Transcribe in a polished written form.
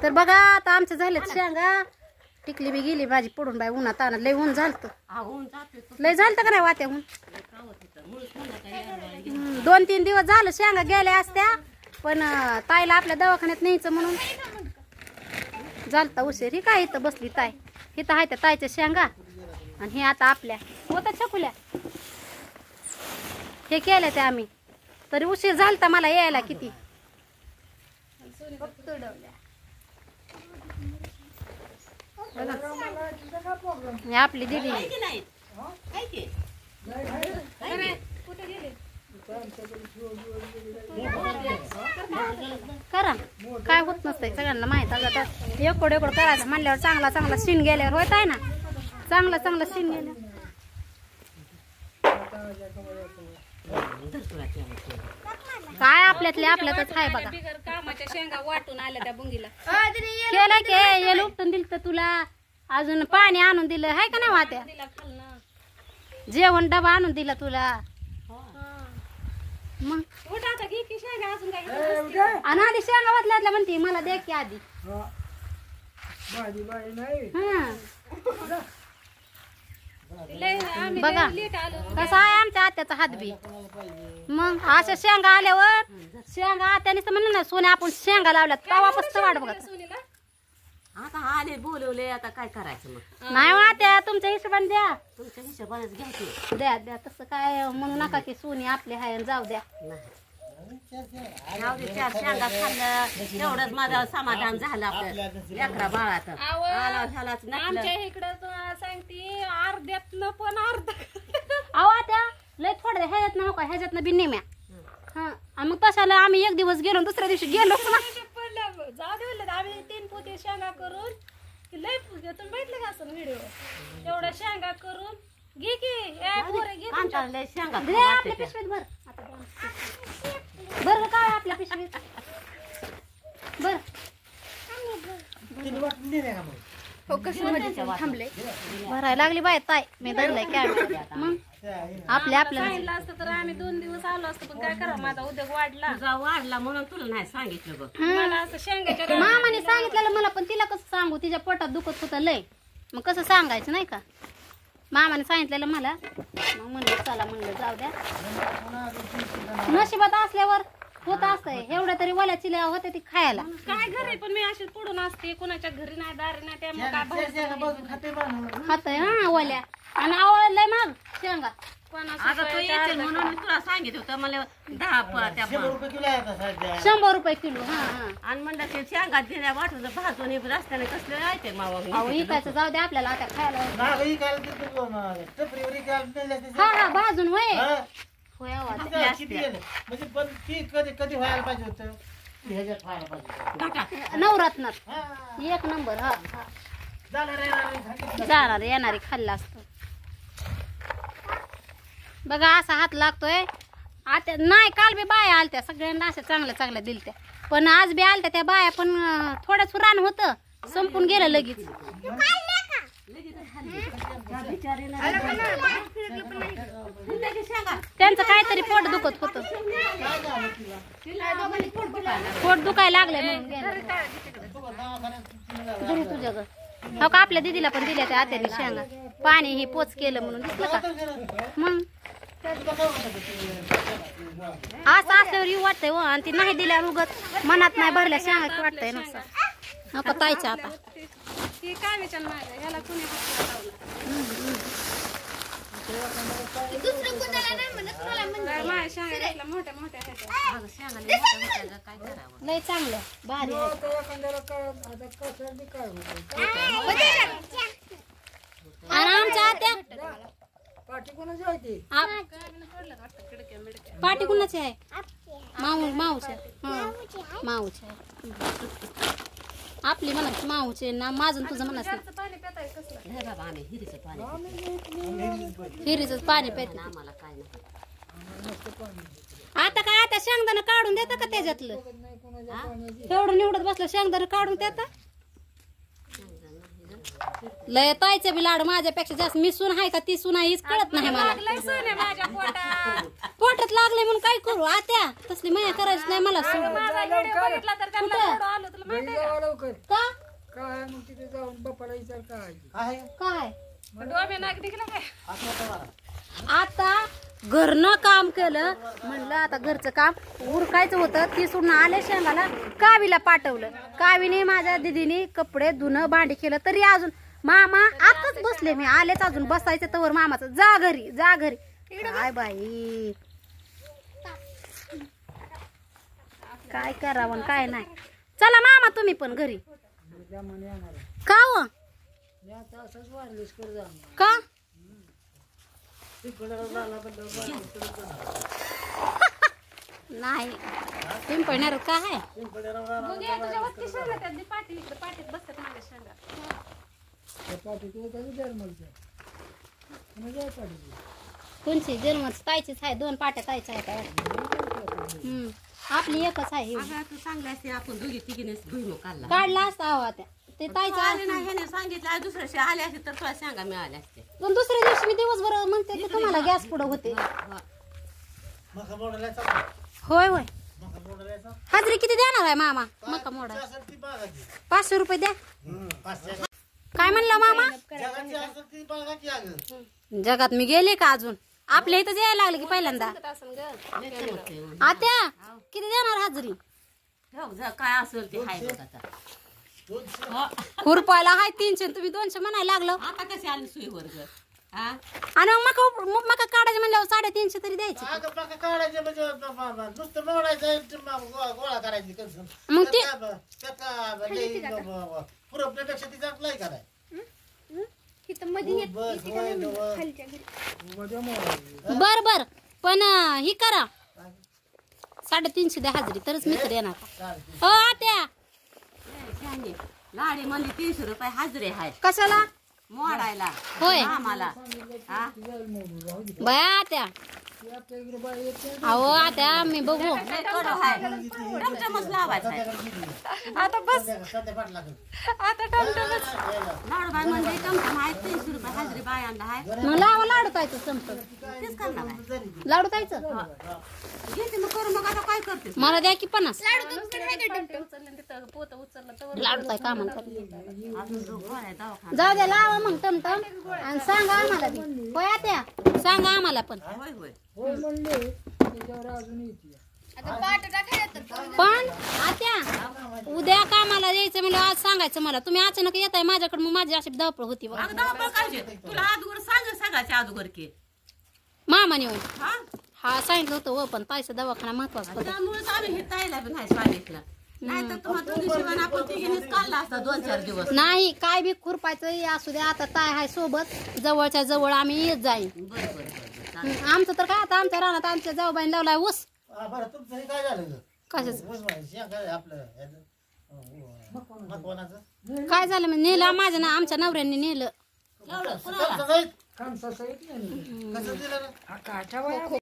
तर बघा आता आमचं झालं शेंगा. टिकली बी गेली माझी पडून बाई उन्हात आणत लय ऊन झालत. लय झालत का नाही वात्याहून. 2-3 दिवस झालं शेंगा गेल्या असत्या पण ताईला आपल्या दवाखान्यात न्यायचं म्हणून झालता उशीर. ही काय इथं बसली ताई. इथं आहे त्या ताईच्या शेंगा आणि हे आता आपल्या होत्या छकुल्या हे केल्या त्या आम्ही. तरी उशीर झालता मला यायला किती. हे आपली दीदी करा काय होत नसतंय सगळ्यांना माहित. आता एकड करायचं म्हणल्यावर चांगला चांगला सीन गेल्यावर होत आहे ना. चांगला चांगला सीन गेल्यावर काय आपल्यातले आपल्यातच आहे बघा. कामाच्या शेंगा वाटून आल्या त्या बुंगीला. केलं की हे उपटून दिलं तर तुला अजून पाणी आणून दिलं आहे का नाही वाट्या. जेवण डबा आणून दिला तुला. मग आणि आधी शेंगा वाटल्या म्हणते मला द्या की आधी. बघा कसा आहे आमच्या आत्याचा हात बी. मग अशा शेंगा आल्यावर शेंगा आत्याने म्हणलं ना सोने आपण शेंगा लावल्यात तवापासून वाट बघा. आता आले बोलवले आता काय करायचं मग. नाही वाट्या तुमच्या हिशोबाने द्या. तुमच्या हिशोबानेच घ्यायचे. द्या द्या तसं काय म्हणू नका की सोनी आपली हाय जाऊ द्या. जाऊ दे 4 शेंगा खाल्लं तेवढंच माझं समाधान झालं आपलं लेकरा बाळात. आमच्या इकडं सांगते अर्ध्यातनं पण अर्ध. अहो त्या लय थोडं ह्याच्यात ना का ह्याच्यात बी नेम्या. हा आणि मग तशाला आम्ही एक दिवस गेलो दुसऱ्या दिवशी गेलो ना. जाऊ दे म्हणलं आम्ही 3 पोते शेंगा करून लय तुम्ही बघितलं का असं व्हिडिओ. एवढ्या शेंगा करून घे की शेंगा आपल्या पिशवीत भर. बर काय आपल्या पिशवीत बर थांबले भरायला लागली बाय ताई. मी धरलाय कॅमेरा. मग आपल्या सांगितलं असतं तर आम्ही 2 दिवस आलो असतो पण काय करा माझा उद्योग वाढला म्हणून तुला नाही सांगितलं बघ. मला असं शेंगाच्या मामाने सांगितलेलं मला पण तिला कसं सांगू. तिच्या पोटात दुखत होतं लय. मग कसं सांगायचं नाही का. मामाने सांगितलेलं मला मग म्हणलं चला म्हणलं जाऊ द्या. नशिबात असल्यावर होत असतंय. एवढ्या तरी वल्या चिल्या होते ती खायला. काय घरी पण मी अशी पडून असते कोणाच्या घरी नाही दारी नाही त्यामुळे काय खातय हा वल्या आणि आवडलंय मग शेंगा. आता तू येशील म्हणून मी तुला सांगितलं होतं मला 10 100 रुपये किलो. हा हा आणि म्हणलं ते शेंगा दिल्या वाटून भाजून रस्त्याने कसले राहते मावा. अहो इकायचं जाऊ दे आपल्याला आता खायला. हा हा भाजून होय होय आवाज नवरत्नात 1 नंबर. हा जाणार येणारे खाल्ला असत बघा. असा हात लागतोय आता. नाही काल बी बाया आलत्या सगळ्यांना अशा चांगल्या चांगल्या दिलत्या पण आज बी आलत्या त्या बाया पण थोडंच रान होतं संपून गेलं लगेच. त्यांचं काहीतरी पोट दुखत होतं. पोट दुखायला लागलंय म्हणून घरी तुझ्या घर. हो का आपल्या दीदीला पण दिल्या त्या आत्याने शेंगा. पाणी ही पोच केलं म्हणून दिसलं का. मग असं असल्यावर येऊ वाटतंय व आणि ती नाही दिल्या उगत मनात नाही भरल्या शेंगा की वाटतंय नसं. नको ताईच्या आता काय विचार माझ्या ह्याला कुणी मोठ्या मोठ्या लय चांगलं भारी आणि आमच्या आत्या पाठी कुणाची आहे. माऊच्या माऊच्या आपली म्हणायची माऊचे ना माझं तुझं म्हणायचं हिरीच पाणी पेत आम्हाला काय नाही. आता काय आता शेंगदाणा काढून देता का त्याच्यातलं तेवढं निवडत बसलं शेंगदाणा काढून देता. लय ताईचे बी लाड माझ्यापेक्षा जास्त मी सून आहे का ती सून आहे हीच कळत नाही मला. लागलंय सोने माझ्या पोटात. पोटात लागले म्हणून काय करू आत्या तसली माया करायची नाही मला सून. माझा व्हिडिओ बघितला तर त्यांना थोडं आलं तुला माहिती आहे का? लवकर का काय मग तिथे जाऊन बापाला विचार काय काय डोमे नाक निघला काय? आता घरनं काम केलं म्हणलं आता घरचं काम उरकायचं होतं ती सोडून आले शेंगाला कावीला पाठवलं. कावीने माझ्या दिदीने कपडे धुणं भांडी केलं तरी अजून मामा आताच बसले मी आलेच अजून बसायचं तवर मामाचं जा घरी जा घरी. काय बाई काय करावं काय नाही. चला मामा तुम्ही पण घरी. का हो असंच वाढलीस कर जा का नाही पिंपळणार का आहे बघूया तुझ्या वस्ती शेंगा त्यात पाठी इकडे पाठीत बसतात माझ्या शेंगा. पाठी विचार मला कोणची जन्मच ताईचीच आहे 2 पाट्या ताईच्या आहेत आपली एकच आहे ही. अगं तू चांगली असते आपण दोघी तिघीने भुईमुग काढला. काढला असता हवा त्या ते ताईचं आले नाही ह्याने सांगितलं दुसऱ्या आले असते तर तुला सांगा मिळाले असते. पण दुसऱ्या दिवशी मी दिवसभर म्हणते की तुम्हाला गॅस पुढं होते. होय होय हाजरी किती देणार आहे मामा मका मोडा 500 रुपये द्या. काय म्हणलं मामा जगात मी गेले का अजून आपल्या इथं यायला लागले की पहिल्यांदा. आत्या किती देणार हाजरी काय असेल ते हाय बघ आता. खुरपायला हाय 300 तुम्ही 200 म्हणायला लागलो. आता कशी आली सुईवर ग हा आणि मग मका काढायचे म्हणल्यावर 350 तरी द्यायचे. गोळा करायची कसं मग ते पुरपण्यापेक्षा ती चांगलं कराय बर बर पण ही करा 350 द्या हाजरी तरच मी तर येणार. हो आत्या लाडी म्हणजे 300 रुपये हाजरी आहे कशाला मोडायला होय आम्हाला हा बया आत्या अहो आत्या मी बघू टमटमच लावायचा आहे. आता बस आता टमटमच लाडू बाय म्हणजे टमटम आहे 300 रुपये हाजरी बायांना आहे. मग लावा लाडू तायचं संपत तेच करणार आहे. लाडू तायचं घेते मग करू मग आता काय करते मला द्या की 50 उचललं तिथं पोत उचललं तर लाडू ताय कामाला अजून जो गोळ्या दवाखाना जाऊ द्या लावा मग टमटम आणि सांगा आम्हाला बी. होय आत्या सांगा आम्हाला पण. होय होय होय म्हणले त्याच्यावर अजून येते पण आत्या उद्या कामाला यायचं म्हणजे आज सांगायचं मला. तुम्ही अचानक येताय माझ्याकडे मग माझी अशी धावपळ होती बघा. अगं धावपळ काय तुला अगोदर सांगायच्या अगोदर की मामाने होय हा हा सांगितलं होतं हो पण ताईचा दवाखाना महत्वाचा होता. त्यामुळेच आम्ही हे ताईला बी नाही सांगितलं नाहीतर तुम्हाला दोन्ही शिवाय आपण तिघीनेच काढला असता 2-4 दिवस. नाही काय बी खुरपायचं असू द्या आता ताय हाय सोबत जवळच्या जवळ आम्ही येत जाईन. बरं बरं बरं आमचं तर काय आता आमच्या रानात आमच्या जाऊबाईने लावलाय ऊस. बरं तुमचं हे काय झालं कशाच आपलं मकवानाचं काय झालं म्हणजे नेलं माझ्या ना आमच्या नवऱ्यांनी नेलं. एवढं कुणाला काम ससाईत नाही कसं दिलं काठावा